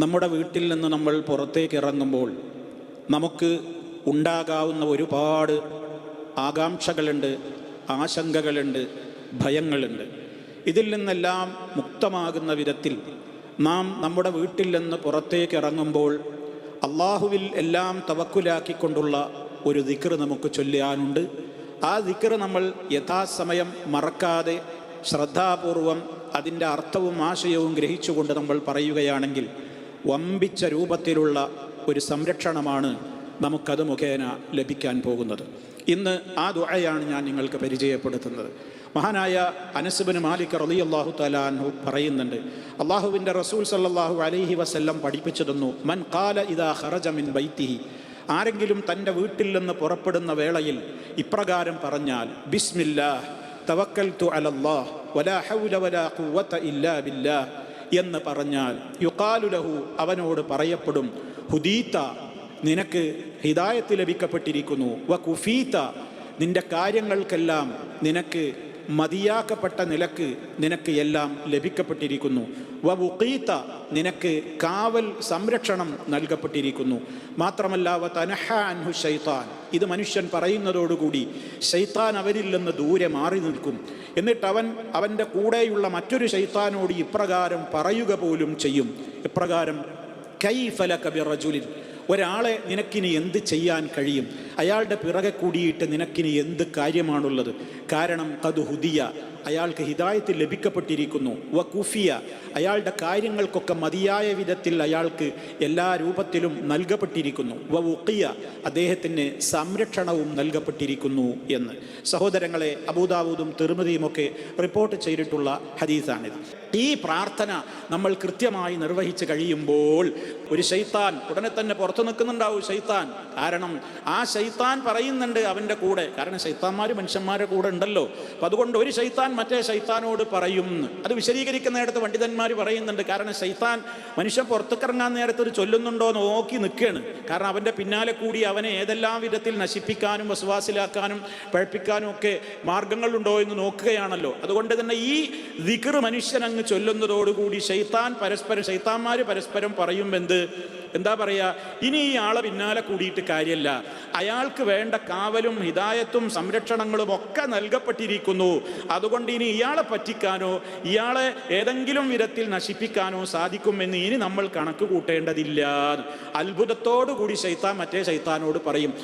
നമ്മുടെ വീട്ടിൽ നിന്ന് നമ്മൾ പുറത്തേക്ക് ഇറങ്ങുമ്പോൾ നമുക്ക് ഉണ്ടാകാവുന്ന ഒരുപാട് ആകാംക്ഷകളുണ്ട്, ആശങ്കകളുണ്ട്, ഭയങ്ങളുണ്ട്. ഇതിൽ നിന്നെല്ലാം മുക്തമാകുന്ന വിധത്തിൽ നാം നമ്മുടെ വീട്ടിൽ നിന്ന് പുറത്തേക്ക് ഇറങ്ങുമ്പോൾ അള്ളാഹുവിൽ എല്ലാം തവക്കുലാക്കിക്കൊണ്ടുള്ള ഒരു ദിക്ർ നമുക്ക് ചൊല്ലാനുണ്ട്. ആ ദിക്ർ നമ്മൾ യഥാസമയം മറക്കാതെ ശ്രദ്ധാപൂർവം അതിൻ്റെ അർത്ഥവും ആശയവും ഗ്രഹിച്ചുകൊണ്ട് നമ്മൾ പറയുകയാണെങ്കിൽ വമ്പിച്ച രൂപത്തിലുള്ള ഒരു സംരക്ഷണമാണ് നമുക്കത് മുഖേന ലഭിക്കാൻ പോകുന്നത്. ഇന്ന് ആ ദുആയാണ് ഞാൻ നിങ്ങൾക്ക് പരിചയപ്പെടുത്തുന്നത്. മഹാനായ അനസ് ഇബ്നു മാലിക് റളിയല്ലാഹു തആല അൻഹു പറയുന്നുണ്ട്, അള്ളാഹുവിൻ്റെ റസൂൽ സല്ലല്ലാഹു അലൈഹി വസല്ലം പഠിപ്പിച്ചു തന്നു, മൻ ഖാല ഇദാ ഖറജ മിൻ ബൈത്തിഹി, ആരെങ്കിലും തൻ്റെ വീട്ടിൽ നിന്ന് പുറപ്പെടുന്ന വേളയിൽ ഇപ്രകാരം പറഞ്ഞാൽ, ബിസ്മില്ലാഹ് തവക്കൽതു അലല്ലാഹ് വലാ ഹൗല വലാ ഖുവത ഇല്ലാ ബില്ലാഹ് എന്ന് പറഞ്ഞാൽ, യുഖാലു ലഹു, അവനോട് പറയപ്പെടും, ഹുദീത, നിനക്ക് ഹിദായത്ത് ലഭിക്കപ്പെട്ടിരിക്കുന്നു, വ കുഫീത, നിന്റെ കാര്യങ്ങൾക്കെല്ലാം നിനക്ക് മതിയാക്കപ്പെട്ട നിലക്ക് നിനക്ക് എല്ലാം ലഭിക്കപ്പെട്ടിരിക്കുന്നു, വ വുഖീത, നിനക്ക് കാവൽ സംരക്ഷണം നൽകപ്പെട്ടിരിക്കുന്നു. മാത്രമല്ല വ തനഹ അൻഹു ശൈത്താൻ, ഇത് മനുഷ്യൻ പറയുന്നതോടുകൂടി ശൈത്താൻ അവരിൽ നിന്ന് ദൂരെ മാറി നിൽക്കും. എന്നിട്ട് അവൻ്റെ കൂടെയുള്ള മറ്റൊരു ശൈത്താനോട് ഇപ്രകാരം പറയുക പോലും ചെയ്യും, ഇപ്രകാരം, കൈഫ ലക ബിറജുലിൻ, ഒരാളെ നിനക്കിനി എന്ത് ചെയ്യാൻ കഴിയും? അയാളുടെ പിറകെ കൂടിയിട്ട് നിനക്കിനി എന്ത് കാര്യമാണുള്ളത്? കാരണം ഖദ് ഹുദിയ, അയാൾക്ക് ഹിദായത്ത് ലഭിക്കപ്പെട്ടിരിക്കുന്നു, വ കുഫിയ, അയാളുടെ കാര്യങ്ങൾക്കൊക്കെ മതിയായ വിധത്തിൽ അയാൾക്ക് എല്ലാ രൂപത്തിലും നൽകപ്പെട്ടിരിക്കുന്നു, വ വുഖിയ, അദ്ദേഹത്തിന് സംരക്ഷണവും നൽകപ്പെട്ടിരിക്കുന്നു എന്ന്. സഹോദരങ്ങളെ, അബൂദാവൂദും തിർമിദിയുമൊക്കെ റിപ്പോർട്ട് ചെയ്തിട്ടുള്ള ഹദീസാണിത്. ഈ പ്രാർത്ഥന നമ്മൾ കൃത്യമായി നിർവഹിച്ച് കഴിയുമ്പോൾ ഒരു ശൈത്താൻ ഉടനെ തന്നെ പുറത്തു നിൽക്കുന്നുണ്ടാവും. ശൈത്താൻ, കാരണം ആ ശൈത്താൻ പറയുന്നുണ്ട് അവൻ്റെ കൂടെ, കാരണം ശൈത്താന്മാർ മനുഷ്യന്മാരുടെ കൂടെ ഉണ്ടല്ലോ. അപ്പം അതുകൊണ്ട് ഒരു ശൈത്താൻ മറ്റേ ശൈത്താനോട് പറയും. അത് വിശദീകരിക്കുന്ന നേരത്ത് പണ്ഡിതന്മാർ പറയുന്നുണ്ട്, കാരണം ശൈത്താൻ മനുഷ്യൻ പുറത്തേക്കിറങ്ങാൻ നേരത്ത് ഒരു ചൊല്ലുന്നുണ്ടോ നോക്കി നിൽക്കുകയാണ്. കാരണം അവൻ്റെ പിന്നാലെ കൂടി അവനെ ഏതെല്ലാം വിധത്തിൽ നശിപ്പിക്കാനും വസ്വാസിലാക്കാനും പഴപ്പിക്കാനും ഒക്കെ മാർഗങ്ങളുണ്ടോ എന്ന് നോക്കുകയാണല്ലോ. അതുകൊണ്ട് തന്നെ ഈ ദിക്ർ മനുഷ്യൻ അങ്ങ് ചൊല്ലുന്നതോടുകൂടി ശൈത്താന്മാർ പരസ്പരം പറയും, എന്താ പറയുക, ഇനി ഈ ആളെ പിന്നാലെ കൂടിയിട്ട് കാര്യമല്ല, അയാൾക്ക് വേണ്ട കാവലും ഹിദായത്തും സംരക്ഷണങ്ങളും ഒക്കെ നൽകപ്പെട്ടിരിക്കുന്നു. അതുകൊണ്ട് ഇനി ഇയാളെ പറ്റിക്കാനോ ഇയാളെ ഏതെങ്കിലും വിധത്തിൽ നശിപ്പിക്കാനോ സാധിക്കുമെന്ന് ഇനി നമ്മൾ കണക്ക് കൂട്ടേണ്ടതില്ല. അത്ഭുതത്തോടു കൂടി ശൈത്താൻ മറ്റേ ശൈത്താനോട് പറയും.